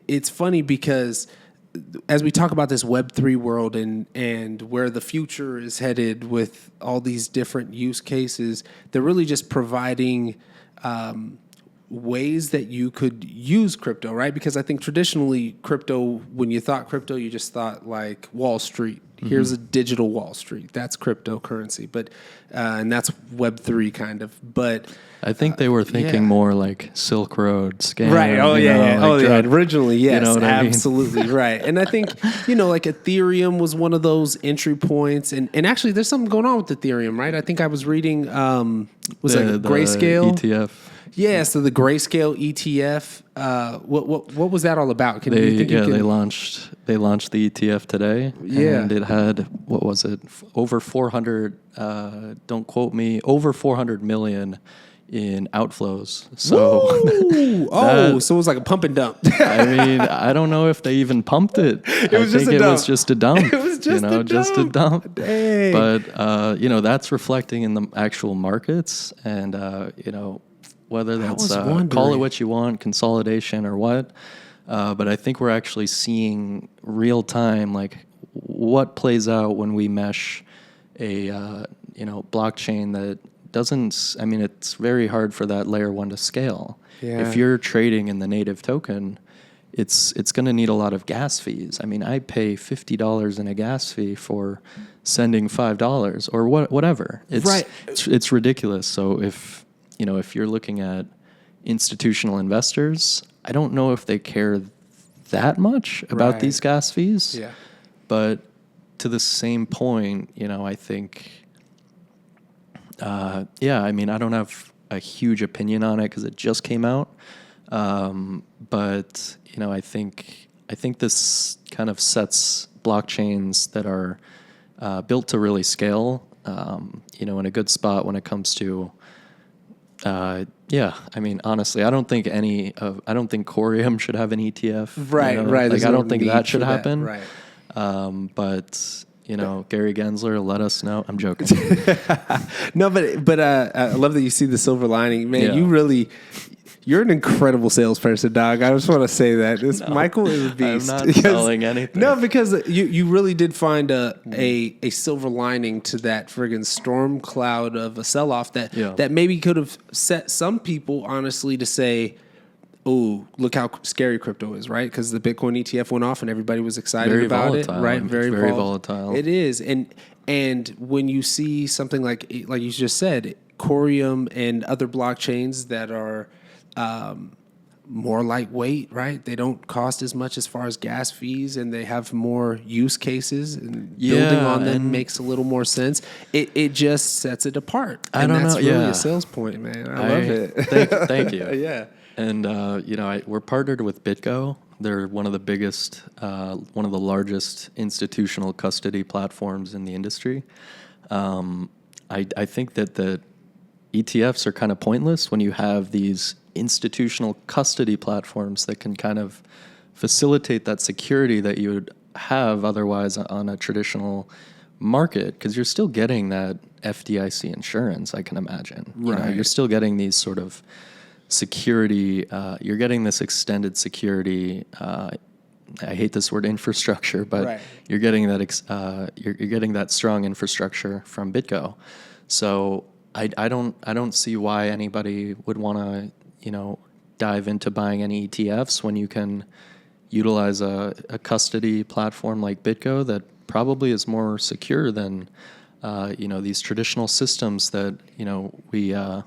it's funny because as we talk about this Web3 world and where the future is headed with all these different use cases, they're really just providing ways that you could use crypto, right? Because I think traditionally crypto, when you thought crypto, you just thought like Wall Street. Here's a digital Wall Street. That's cryptocurrency, but and that's Web3 kind of. But I think they were thinking more like Silk Road scam. Right. Oh, yeah. Like Originally, yes. You know what absolutely. I mean? Right. And I think, like Ethereum was one of those entry points. And actually, there's something going on with Ethereum, right? I think I was reading, was the Grayscale? ETF. Yeah, so the Grayscale ETF. What was that all about? They launched the ETF today. Yeah, and it had, what was it? Over 400. Don't quote me. Over 400 million in outflows. So so it was like a pump and dump. I mean, I don't know if they even pumped it. It was just a dump. It was just a dump. Just a dump. Dang. But that's reflecting in the actual markets, and whether that's call it what you want, consolidation or what. But I think we're actually seeing real time, like what plays out when we mesh a blockchain that doesn't. I mean, it's very hard for that layer one to scale. Yeah. If you're trading in the native token, it's going to need a lot of gas fees. I mean, I pay $50 in a gas fee for sending $5 or whatever. It's ridiculous. So if you're looking at institutional investors, I don't know if they care that much about these gas fees. Yeah. But to the same point, I think, I mean, I don't have a huge opinion on it because it just came out. But, I think this kind of sets blockchains that are built to really scale, in a good spot when it comes to, I mean, honestly, I don't think Corium should have an ETF. Right. Like, I don't think that should happen. Right. But Gary Gensler, let us know. I'm joking. No, but I love that you see the silver lining, man. Yeah. You're an incredible salesperson, dog. I just want to say that Michael is a beast. I'm not selling anything. No, because you really did find a silver lining to that friggin' storm cloud of a sell-off that maybe could have set some people, honestly, to say, oh, look how scary crypto is, right? Because the Bitcoin ETF went off and everybody was excited about it, right? Very volatile. It is, and when you see something like you just said, Corium and other blockchains that are more lightweight, right? They don't cost as much as far as gas fees, and they have more use cases, and building on them makes a little more sense. It just sets it apart. I don't know. That's really a sales point, man. I love it. Thank you. Yeah. And we're partnered with BitGo. They're one of the biggest, one of the largest institutional custody platforms in the industry. I think that the ETFs are kind of pointless when you have these institutional custody platforms that can kind of facilitate that security that you would have otherwise on a traditional market, because you're still getting that FDIC insurance, I can imagine. Right. You're still getting these sort of security, you're getting this extended security. I hate this word infrastructure, but you're getting that you're getting that strong infrastructure from BitGo. So I don't see why anybody would want to dive into buying any ETFs when you can utilize a custody platform like BitGo that probably is more secure than these traditional systems that we are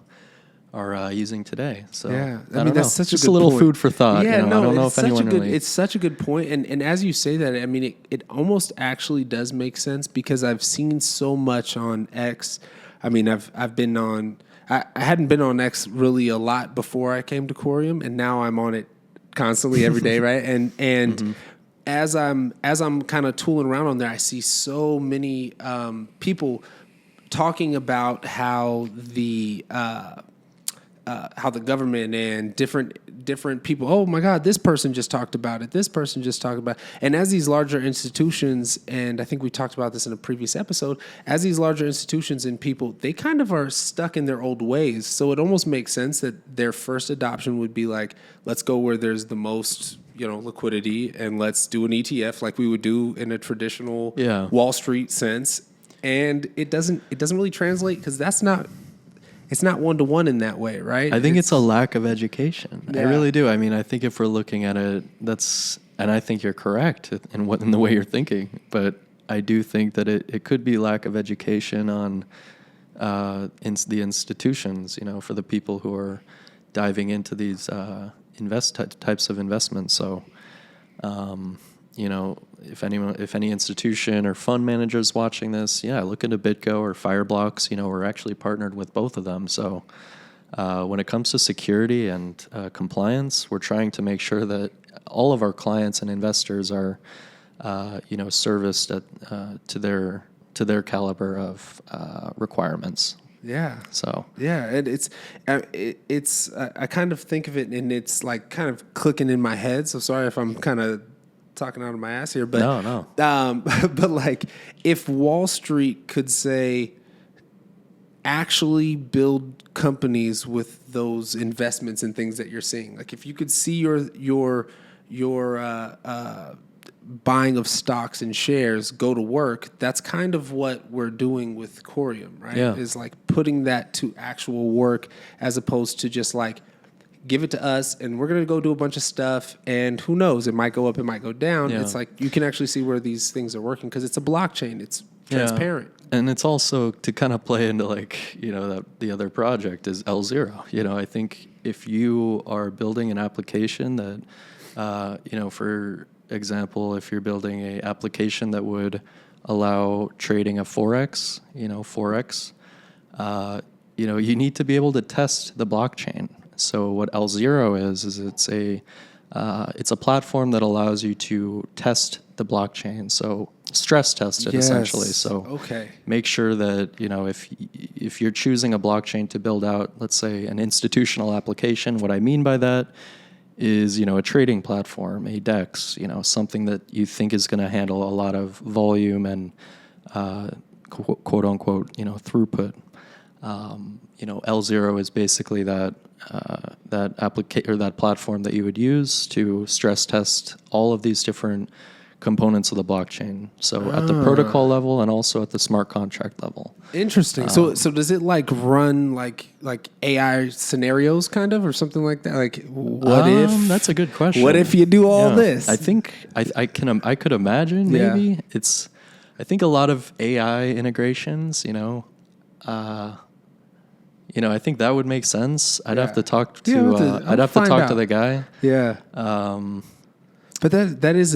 using today. So yeah, I mean, that's such just a good little point. food for thought. Yeah, I don't know if anyone really. It's such a good point, and as you say that, I mean, it almost actually does make sense, because I've seen so much on X. I mean, I've been on. I hadn't been on X really a lot before I came to Corium, and now I'm on it constantly every day, right? And Mm-hmm. as I'm kind of tooling around on there, I see so many people talking about how the government and different people, oh my God, this person just talked about it. This person just talked about it. And as these larger institutions, and I think we talked about this in a previous episode, as these larger institutions and people, they kind of are stuck in their old ways. So it almost makes sense that their first adoption would be like, let's go where there's the most, liquidity, and let's do an ETF like we would do in a traditional Wall Street sense. And it doesn't really translate because it's not 1-to-1 in that way, right? I think it's a lack of education. I really do. I mean, I think if we're looking at it, and I think you're correct in the way you're thinking, but I do think that it could be lack of education on the institutions, for the people who are diving into these types of investments. So, if any institution or fund manager is watching this, look into BitGo or Fireblocks. We're actually partnered with both of them. So when it comes to security and compliance, we're trying to make sure that all of our clients and investors are, serviced to their caliber of requirements. Yeah. So. Yeah, and it's I kind of think of it, and it's like kind of clicking in my head. So sorry if I'm kind of talking out of my ass here, but no. But like, if Wall Street could say, actually build companies with those investments and things that you're seeing, like if you could see your buying of stocks and shares go to work, that's kind of what we're doing with Corium, right? Yeah. Is like putting that to actual work as opposed to just like, give it to us and we're going to go do a bunch of stuff and who knows, it might go up, it might go down. Yeah. It's like you can actually see where these things are working because it's a blockchain. It's transparent. And it's also to kind of play into like, that the other project is L0. I think if you are building an application that, for example, if you're building a application that would allow trading of Forex, you need to be able to test the blockchain. So what L0 is it's a platform that allows you to test the blockchain. So stress test it essentially. So make sure that, if you're choosing a blockchain to build out, let's say an institutional application, what I mean by that is, a trading platform, a DEX, something that you think is going to handle a lot of volume and quote unquote, throughput. L0 is basically that platform that you would use to stress test all of these different components of the blockchain. So at the protocol level and also at the smart contract level. Interesting. So does it like run like AI scenarios kind of or something like that? Like what if? That's a good question. What if you do all this? I think I could imagine maybe I think a lot of AI integrations. I think that would make sense. I'd have to talk to. I'd have to talk to the guy. Yeah. But that is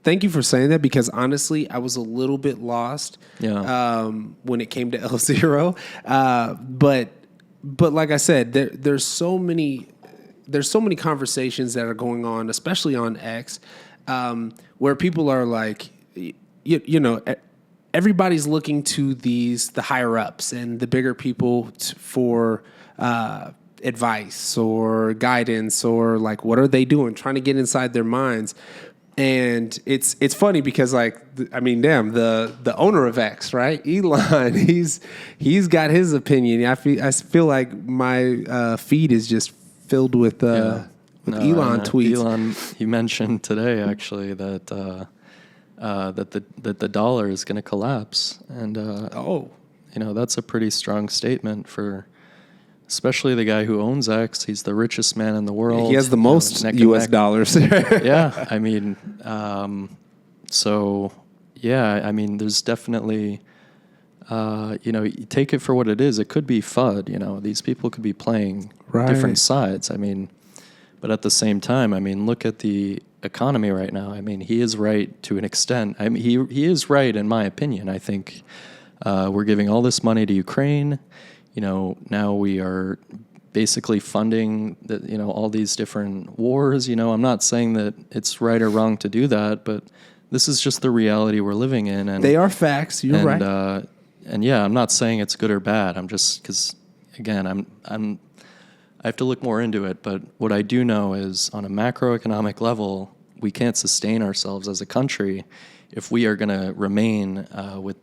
thank you for saying that because honestly, I was a little bit lost. When it came to L0, but like I said, there's so many conversations that are going on, especially on X, where people are like, everybody's looking to the higher ups and the bigger people for advice or guidance or like what are they doing, trying to get inside their minds. And it's funny because the owner of X, right, Elon, he's got his opinion. I feel like my feed is just filled with Elon tweets. Elon, he mentioned today actually that the dollar is going to collapse, and that's a pretty strong statement for, especially the guy who owns X. He's the richest man in the world. He has the most U.S. dollars. Yeah, there's definitely, you take it for what it is. It could be FUD. These people could be playing different sides. But at the same time, look at the economy right now. He is right to an extent. He is right in my opinion. I think we're giving all this money to Ukraine. Now we are basically funding all these different wars. I'm not saying that it's right or wrong to do that, but this is just the reality we're living in. And they are facts. You're right. I'm not saying it's good or bad. I'm just because again, I have to look more into it, but what I do know is on a macroeconomic level, we can't sustain ourselves as a country if we are going to remain with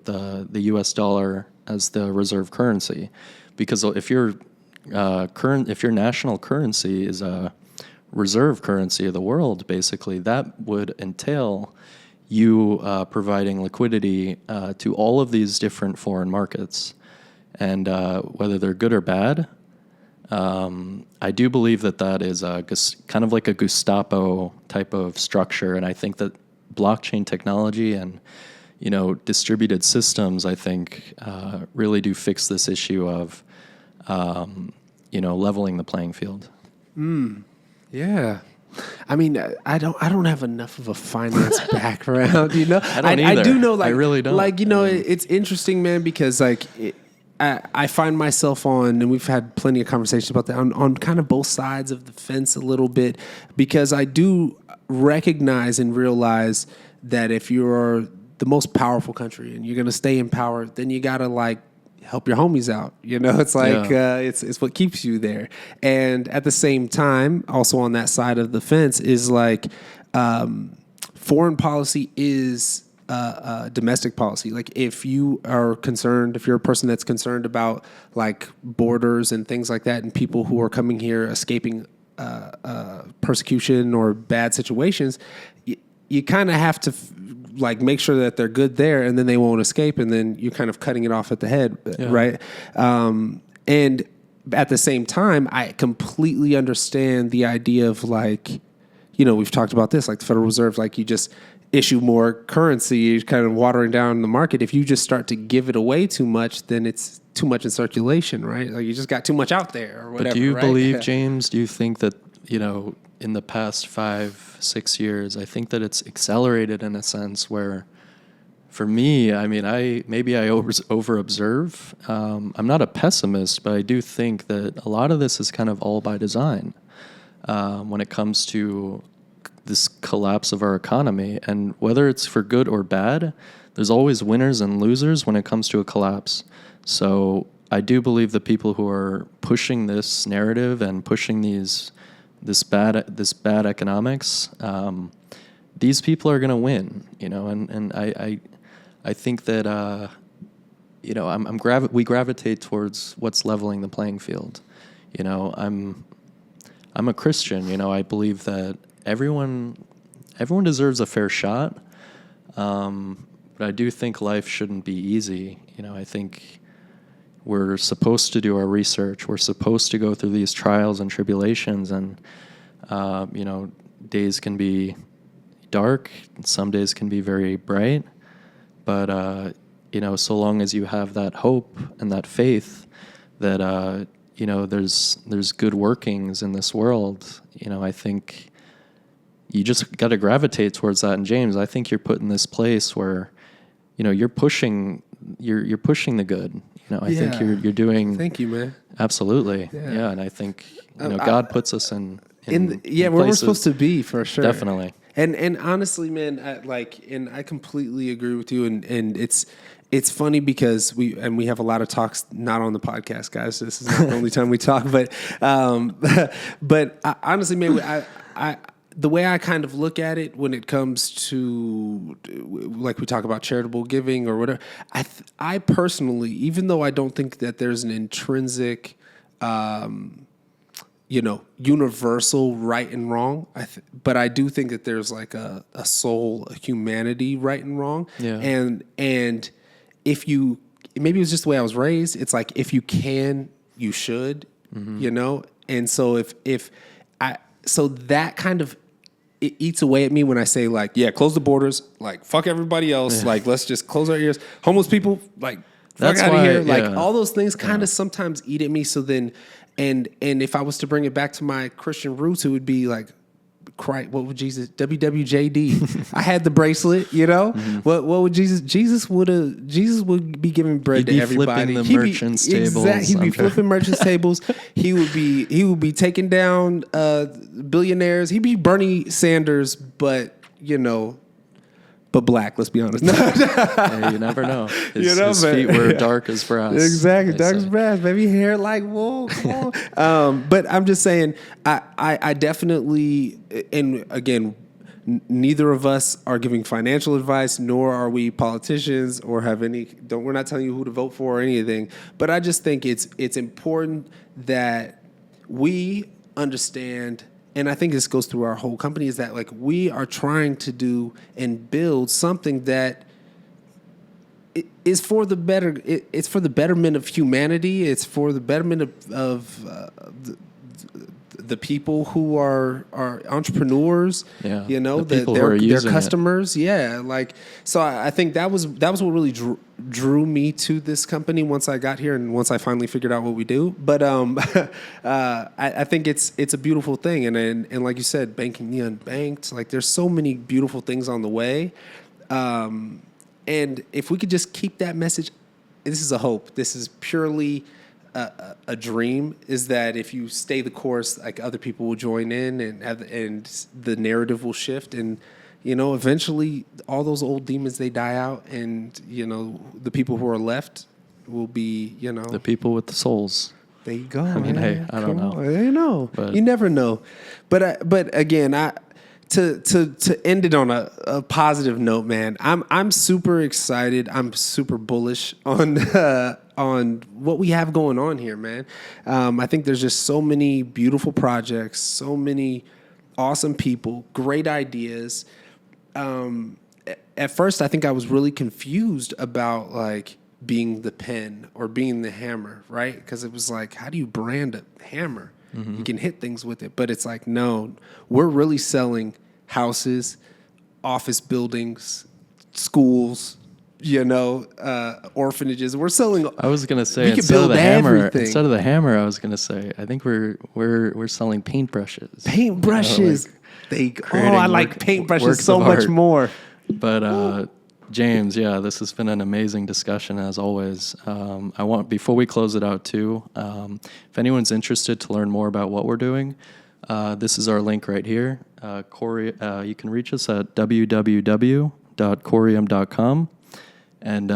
the U.S. dollar as the reserve currency. Because if your national currency is reserve currency of the world, basically, that would entail you providing liquidity to all of these different foreign markets. And whether they're good or bad, I do believe that is kind of like a Gestapo type of structure. And I think that blockchain technology and, distributed systems, I think, really do fix this issue of, leveling the playing field. Yeah. I mean, I don't have enough of a finance background, I don't either. I do know, like, I really don't. Like, it's interesting, man, because like I find myself on, and we've had plenty of conversations about that, on kind of both sides of the fence a little bit, because I do recognize and realize that if you're the most powerful country and you're going to stay in power, then you got to like help your homies out. It's like, it's what keeps you there. And at the same time, also on that side of the fence is like, foreign policy is domestic policy. Like if you are concerned, if you're a person that's concerned about like borders and things like that, and people who are coming here escaping persecution or bad situations, you kind of have to like make sure that they're good there, and then they won't escape, and then you're kind of cutting it off at the head, right? And at the same time, I completely understand the idea of like, we've talked about this, like the Federal Reserve, like you just issue more currency, you're kind of watering down the market. If you just start to give it away too much, then it's too much in circulation, right? Like you just got too much out there or whatever. But do you right? believe, James, do you think that, in the past 5-6 years, I think that it's accelerated in a sense where, for me, I mean, I over observe. I'm not a pessimist, but I do think that a lot of this is kind of all by design when it comes to this collapse of our economy. And whether it's for good or bad, there's always winners and losers when it comes to a collapse. So I do believe the people who are pushing this narrative and pushing this bad economics, these people are going to win, and I think that we gravitate towards what's leveling the playing field. I'm a Christian. I believe that everyone deserves a fair shot, but I do think life shouldn't be easy. I think we're supposed to do our research. We're supposed to go through these trials and tribulations, and days can be dark. Some days can be very bright, but so long as you have that hope and that faith that there's good workings in this world, I think you just got to gravitate towards that. And James, I think you're put in this place where you're pushing the good. I think you're doing. Thank you, man. Absolutely, yeah. And I think God puts us in where we're supposed to be, for sure. Definitely. And honestly, man, I completely agree with you. And it's funny because we have a lot of talks not on the podcast, guys. This is not the only time we talk, but honestly, man, the way I kind of look at it when it comes to, like we talk about charitable giving or whatever, I personally, even though I don't think that there's an intrinsic, universal right and wrong, but I do think that there's like a soul, a humanity, right and wrong. Yeah. And if you, maybe it was just the way I was raised. It's like, if you can, you should, And so so that kind of, it eats away at me when I say like, close the borders, like fuck everybody else, like let's just close our ears. Homeless people, like fuck out of here. Like all those things kind of sometimes eat at me. So then, and if I was to bring it back to my Christian roots, it would be like, Christ, what would Jesus? WWJD. I had the bracelet. What would Jesus? Jesus would be giving bread to everybody. He'd be flipping the merchants' tables. He'd be flipping merchants' tables. He would be taking down billionaires. He'd be Bernie Sanders, but black. Let's be honest. Hey, you never know. His feet were dark as brass. Exactly, dark as brass. Maybe hair like wool. Come on. But I'm just saying, I definitely, and again, neither of us are giving financial advice, nor are we politicians or have any. We're not telling you who to vote for or anything. But I just think it's important that we understand and I think this goes through our whole company, is that like we are trying to do and build something that is for the better. It's for the betterment of humanity. It's for the betterment of the people who are entrepreneurs. Yeah, you know, the people who are using their customers. it. Yeah, like so. I think that was what really drew me to this company once I got here and once I finally figured out what we do. But I think it's a beautiful thing, and like you said, banking the unbanked. Like there's so many beautiful things on the way. And if we could just keep that message, this is a hope. This is purely a dream. Is that if you stay the course, like other people will join in, and the narrative will shift, and eventually all those old demons, they die out, and the people who are left will be the people with the souls. There you go. I mean, hey, I don't know. But you never know. But again, To end it on a positive note, man, I'm super excited. I'm super bullish on what we have going on here, man. I think there's just so many beautiful projects, so many awesome people, great ideas. At first, I think I was really confused about like being the pen or being the hammer, right? Because it was like, how do you brand a hammer? You can hit things with it, but it's like, no, we're really selling houses, office buildings, schools, orphanages. We're selling. I was gonna say we can instead of build the hammer, everything. I was gonna say I think we're selling paintbrushes. Paintbrushes. I like paintbrushes so much art. more. But James, yeah, this has been an amazing discussion as always. Before we close it out too, if anyone's interested to learn more about what we're doing, this is our link right here. You can reach us at www.corium.com. And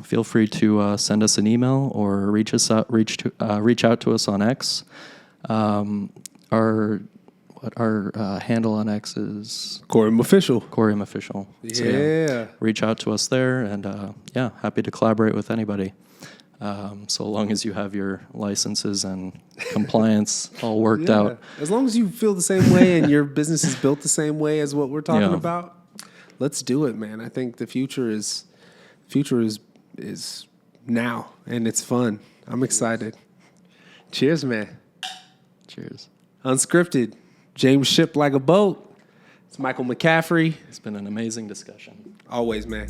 feel free to send us an email or reach out to us on X. Our handle on X is Corium Official. Corium Official. Yeah. So, reach out to us there, and happy to collaborate with anybody. So long as you have your licenses and compliance all worked out. As long as you feel the same way and your business is built the same way as what we're talking about, let's do it, man. I think the future is now, and it's fun. I'm excited. Cheers, man. Cheers. Unscripted. James Ship Like a Boat. It's Michael McCaffrey. It's been an amazing discussion. Always, man.